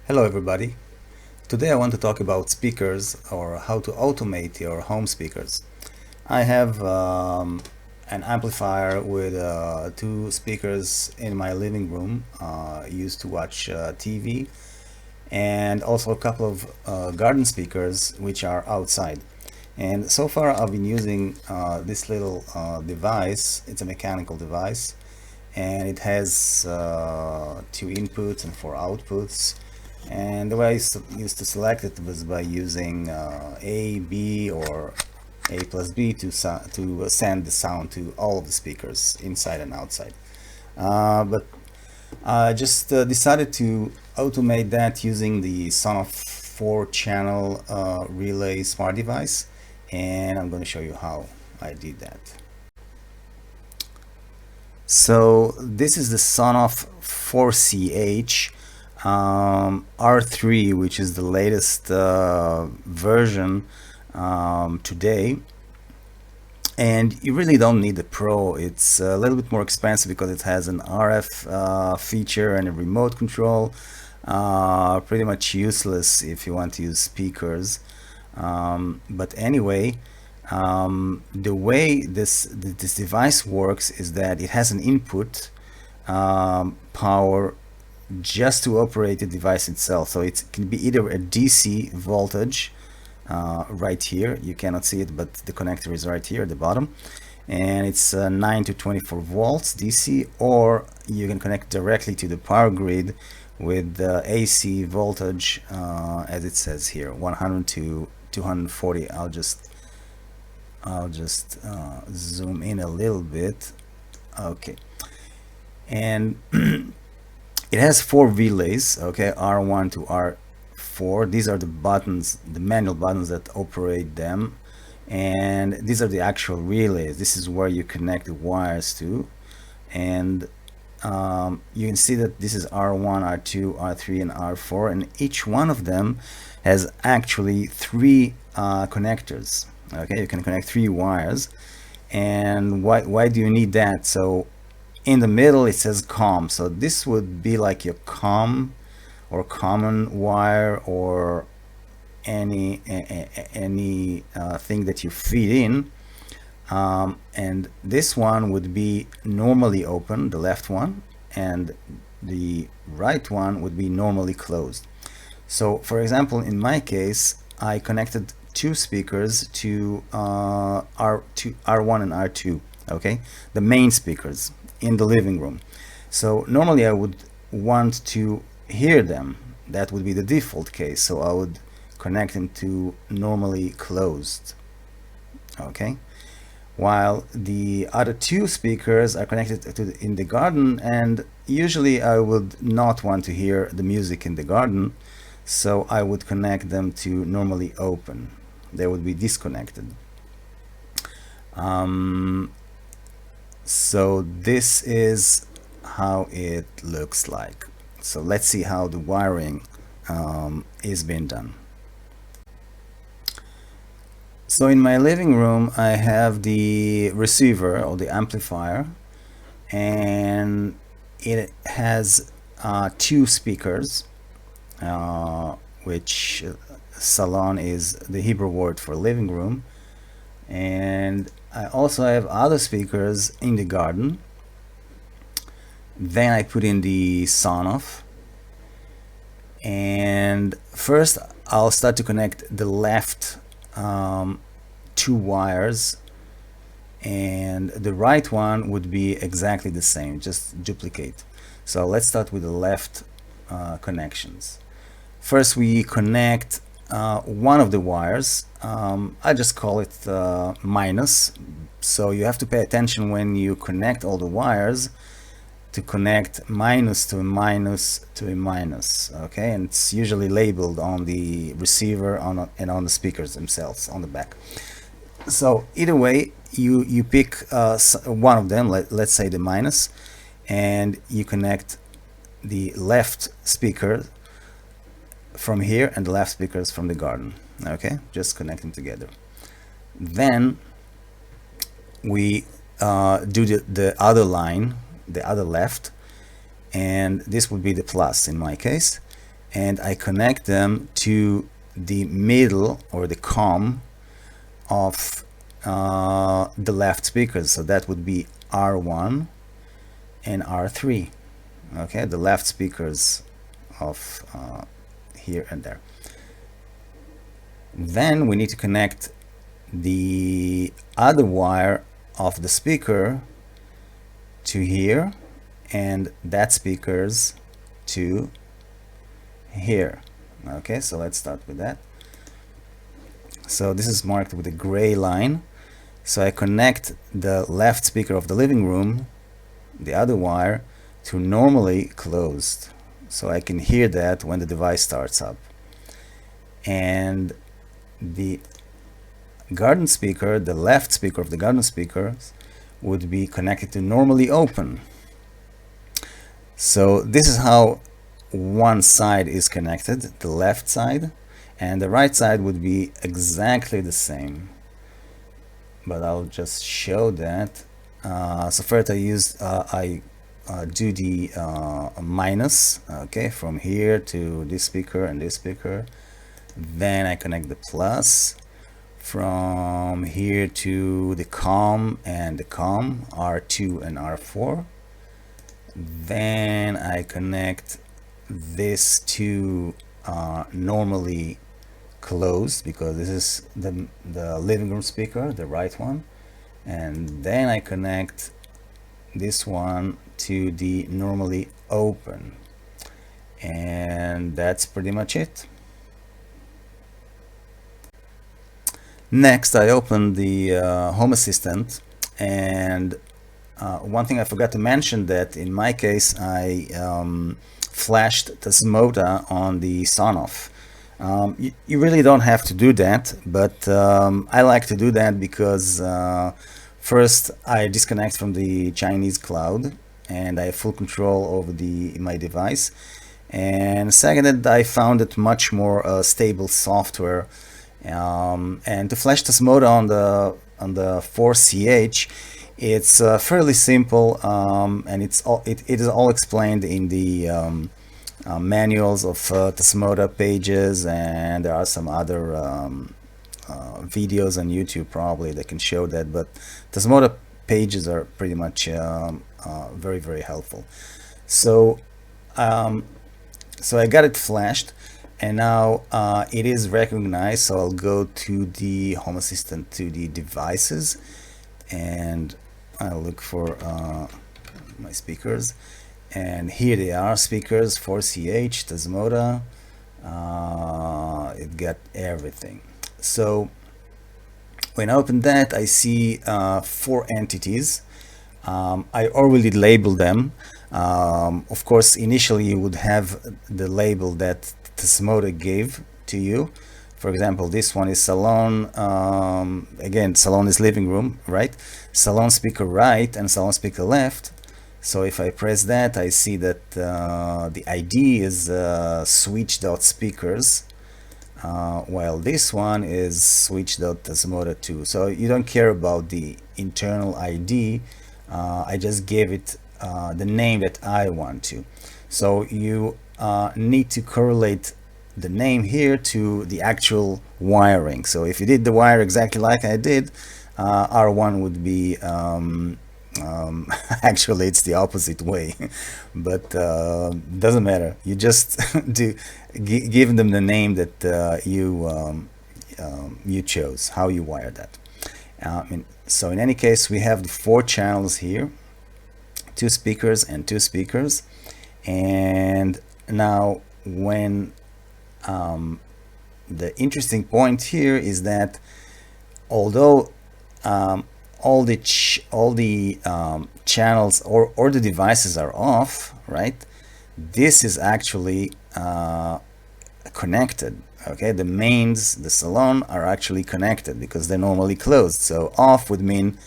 Hello everybody. Today I want to talk about speakers or how to automate your home speakers. I have an amplifier with two speakers in my living room used to watch TV, and also a couple of garden speakers which are outside. And so far I've been using this little device. It's a mechanical device and it has two inputs and four outputs. And the way I used to select it was by using A, B, or A plus B to send the sound to all of the speakers inside and outside. But I just decided to automate that using the Sonoff 4-channel relay smart device, and I'm going to show you how I did that. So this is the Sonoff 4CH R3, which is the latest version today, and you really don't need the Pro. It's a little bit more expensive because it has an RF feature and a remote control. Pretty much useless if you want to use speakers, but anyway, the way this device works is that it has an input power just to operate the device itself. So it can be either a DC voltage right here, you cannot see it, but the connector is right here at the bottom, and it's 9 to 24 volts DC, or you can connect directly to the power grid with AC voltage, as it says here, 100 to 240. I'll just zoom in a little bit. Okay, and it has four relays, okay, R1 to R4. These are the buttons, the manual buttons that operate them, and these are the actual relays. This is where you connect the wires to, and you can see that this is R1, R2, R3, and R4, and each one of them has actually three connectors. Okay, you can connect three wires. And why do you need that? So in the middle it says COM, so this would be like your COM or common wire, or any thing that you feed in, and this one would be normally open, the left one, and the right one would be normally closed. So for example, in my case, I connected two speakers to R1 and R2, okay, the main speakers in the living room. So normally I would want to hear them. That would be the default case, so I would connect them to normally closed, okay, while the other two speakers are connected to in the garden, and usually I would not want to hear the music in the garden, so I would connect them to normally open. They would be disconnected. So this is how it looks like. So let's see how the wiring is being done. So in my living room I have the receiver or the amplifier, and it has two speakers, which salon is the Hebrew word for living room, and I also have other speakers in the garden. Then I put in the Sonoff, and first I'll start to connect the left two wires, and the right one would be exactly the same, just duplicate. So let's start with the left connections. First we connect one of the wires. I just call it minus, so you have to pay attention when you connect all the wires to connect minus to a minus to a minus, okay, and it's usually labeled on the receiver and on the speakers themselves on the back. So either way, you pick one of them, let's say the minus, and you connect the left speaker from here and the left speakers from the garden, okay, just connect them together. Then we do the other line, the other left, and this would be the plus in my case, and I connect them to the middle or the COM of the left speakers. So that would be R1 and R3. Okay, the left speakers of here and there. Then we need to connect the other wire of the speaker to here, and that speakers to here. Okay, so let's start with that. So this is marked with a gray line. So I connect the left speaker of the living room, the other wire, to normally closed, so I can hear that when the device starts up. And the garden speaker, the left speaker of the garden speakers, would be connected to normally open. So this is how one side is connected, the left side, and the right side would be exactly the same. But I'll just show that. So first I do the minus, okay, from here to this speaker and this speaker. Then I connect the plus from here to the COM and the COM, R2 and R4. Then I connect this to normally closed, because this is the living room speaker, the right one. And then I connect this one to the normally open, and that's pretty much it. Next, I open the Home Assistant, and one thing I forgot to mention, that in my case I flashed Tasmota on the Sonoff. You really don't have to do that, but I like to do that because first I disconnect from the Chinese cloud and I have full control over my device, and second, I found it much more stable software. And to flash Tasmota on the 4CH, it's fairly simple, and it is all explained in the manuals of Tasmota pages, and there are some other videos on YouTube probably that can show that, but Tasmota pages are pretty much very, very helpful. So so I got it flashed, and now it is recognized. So I'll go to the Home Assistant, to the devices, and I'll look for my speakers, and here they are, speakers 4CH Tasmota. It got everything. So when I open that, I see 4 entities. I already labeled them. Of course, initially you would have the label that Tasmota gave to you. For example, this one is salon. Again, salon is living room, right? Salon speaker right and salon speaker left. So if I press that, I see that the ID is switch.speakers, while this one is switch.tasmota 2. So you don't care about the internal ID. I just gave it the name that I want to. So you need to correlate the name here to the actual wiring. So if you did the wire exactly like I did, R1 would be actually it's the opposite way, but doesn't matter. You just give them the name that you chose, how you wire that. So in any case, we have the 4 channels here, 2 speakers and 2 speakers. And now when the interesting point here is that although all the channels or the devices are off, right, this is actually connected. Okay, the mains, the salon, are actually connected because they're normally closed. So off would mean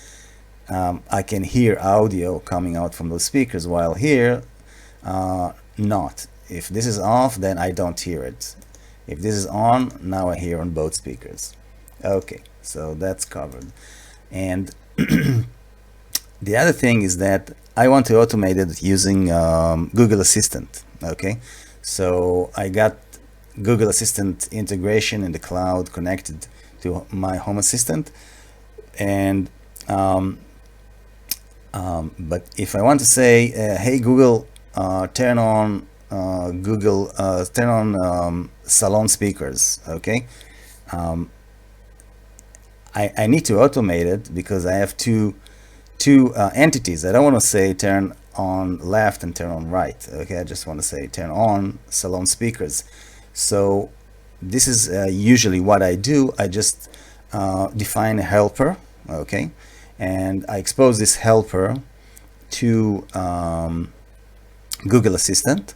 I can hear audio coming out from those speakers, while here not. If this is off, then I don't hear it. If this is on, now I hear on both speakers. Okay, so that's covered. And the other thing is that I want to automate it using Google Assistant. Okay, So I got Google Assistant integration in the cloud connected to my Home Assistant, and but if I want to say, hey Google, turn on salon speakers, okay, I need to automate it because I have two entities. I don't want to say turn on left and turn on right. Okay, I just want to say turn on salon speakers. So this is usually what I do. I just define a helper, okay, and I expose this helper to Google Assistant,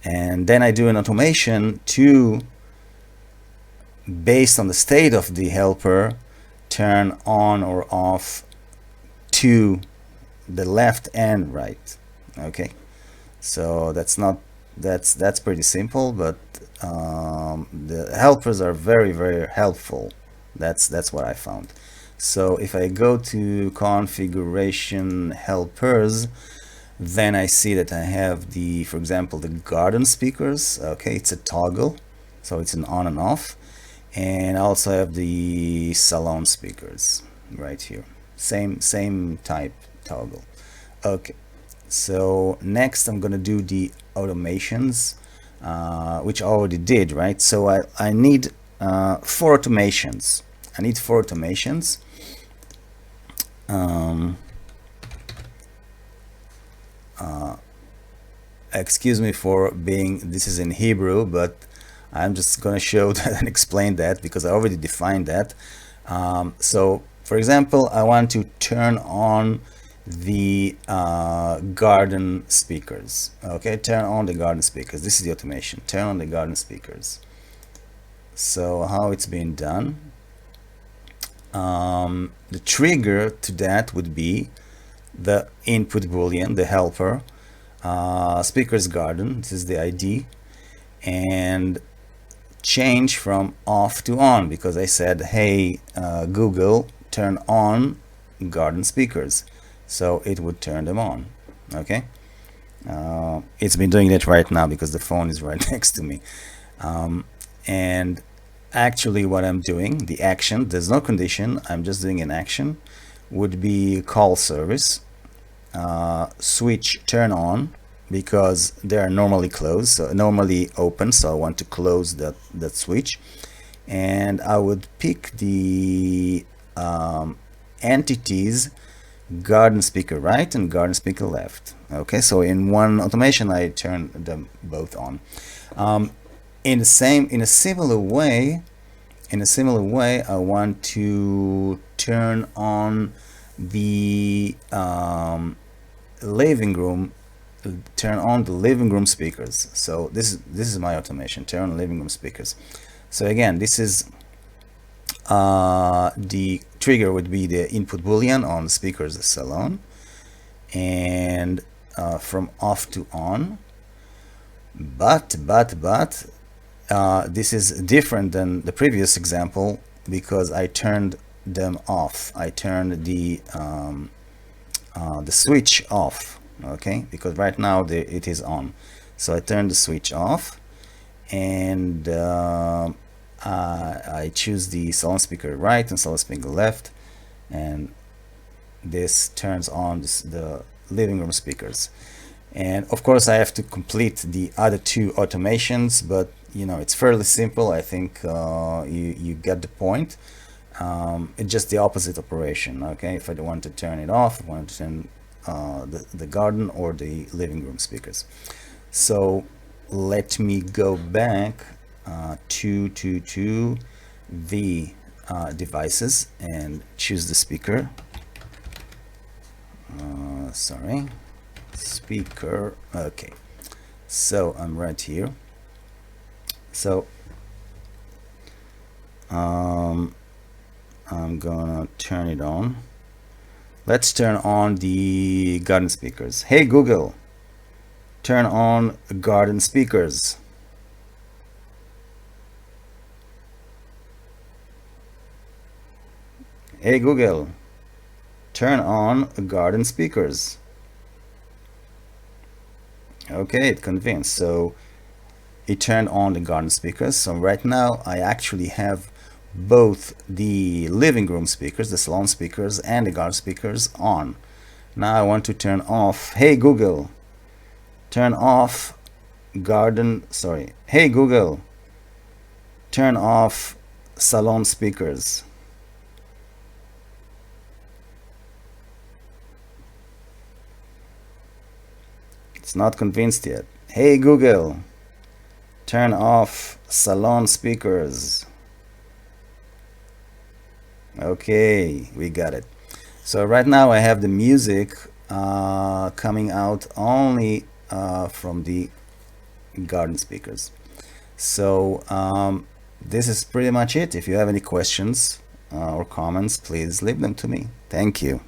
and then I do an automation to, based on the state of the helper, turn on or off to the left and right. Okay, so that's pretty simple, but the helpers are very helpful. That's what I found. So if I go to configuration helpers, then I see that I have the, for example, the garden speakers. Okay, it's a toggle, so it's an on and off, and I also have the salon speakers right here. Same type toggle. Okay, so next I'm gonna do the automations, which I already did, right? So I need four automations. I need four automations. Excuse me for being, this is in Hebrew, but I'm just gonna show that and explain that because I already defined that. So for example, I want to turn on the garden speakers. Okay, turn on the garden speakers. This is the automation. Turn on the garden speakers. So how it's being done? The trigger to that would be the input boolean, the helper, speakers garden. This is the ID, and change from off to on because I said, hey Google, turn on garden speakers, so it would turn them on. Okay, it's been doing it right now because the phone is right next to me. And actually what I'm doing, the action, there's no condition, I'm just doing an action, would be call service, switch turn on, because they are normally closed, so normally open, so I want to close that switch, and I would pick the entities garden speaker right and garden speaker left. Okay, so in one automation I turn them both on. In a similar way, I want to turn on the living room, turn on the living room speakers. So this is my automation, turn on living room speakers. So again, this is the trigger would be the input boolean on speakers salon, and from off to on. But this is different than the previous example because I turned them off. I turned the switch off. Okay, because right now it is on, so I turned the switch off, and I choose the salon speaker right and salon speaker left, and this turns on the living room speakers. And of course I have to complete the other two automations, but you know, it's fairly simple. I think you get the point. It's just the opposite operation. Okay, if I don't want to turn it off, I want to turn the garden or the living room speakers. So let me go back to the devices and choose the speaker. Sorry, speaker. Okay, so I'm right here. So I'm gonna turn it on. Let's turn on the garden speakers. Hey Google, turn on garden speakers. Hey Google, turn on garden speakers. Okay, it convinced. So it turned on the garden speakers. So right now I actually have both the living room speakers, the salon speakers, and the garden speakers on. Now I want to turn off, hey Google, turn off hey Google, turn off salon speakers. It's not convinced yet. Hey Google, turn off salon speakers. Okay, we got it. So right now I have the music coming out only from the garden speakers. So this is pretty much it. If you have any questions or comments, please leave them to me. Thank you.